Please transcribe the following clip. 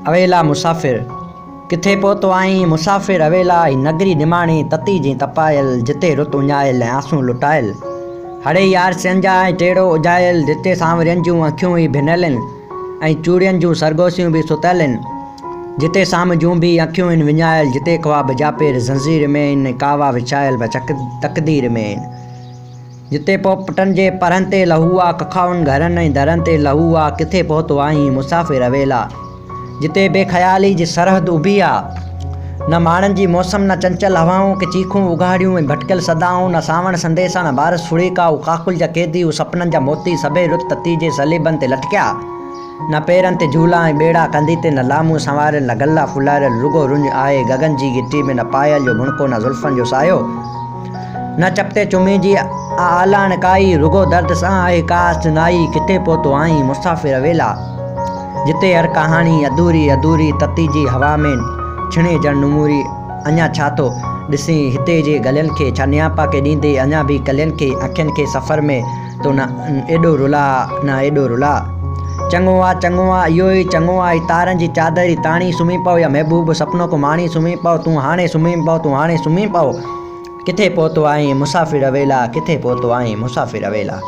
अवेला मुसाफिर किथे पहुतो आहीं मुसाफिर अवेला ही नगरी निमाणी तती जी तपायल जिते रुत उञायल ऐं आंसू लुटायल हड़े यार संजा ऐं टेड़ो उजायल जिते सांवरियनि जूं अखियूं ई भिनल आहिनि ऐं चूड़ियुनि जूं सरगोसियूं बि सुतल आहिनि जिते साम जूं बि अखियूं आहिनि विञायल जिते ख्वाब जापेर ज़ंज़ीर में आहिनि कावा विछायल तक़दीर में आहिनि जिते पोपटनि जे परनि ते लहू आहे कखाउनि घरनि ऐं दरनि ते लहू आहे किथे पहुतो आहीं मुसाफ़िर अवेला जिते बेख़याली जी सरहद उभी आहे न माण्हुनि जी मौसम न चंचल हवाऊं के चीखूं उघाड़ियूं ऐं भटकियल सदाऊं न सावण संदेसा न बारस फुड़ीका काकुल जा कैदियूं सपननि जा मोती सभई रुत तती जे सलीबनि ते लटकिया न पेरनि ते झूला ऐं ॿेड़ा कंदी ते न लामूं संवारियल न गला फुलारियल रुगो रुंज आहे गगन जी गिटी में न पायल जो बुणको न ज़ुल्फ़नि जो सायो न चपते चुमी जी आलान काई रुगो दर्द सां आहे कास नाई किथे पहुतो आहीं मुसाफ़िर अवेला जिते हर कहाणी अधूरी अधूरी तती जी हवा में छिणे जण नमूरी अञा छा थो ॾिसी हिते जे गलियुनि खे छा नियापा के ॾींदे अञा बि कलियुनि खे अखियुनि खे सफ़र में तो न एॾो रुला न एॾो रुला चङो आहे इहो ई चङो आहे तारनि जी चादर ई ताणी सुम्ही पओ या महबूब सपनो को माणी सुम्ही पओ तूं हाणे सुम्ही पओ किथे पहुतो आहीं मुसाफ़िर अवेला किथे पहुतो आहीं मुसाफ़िर अवेला।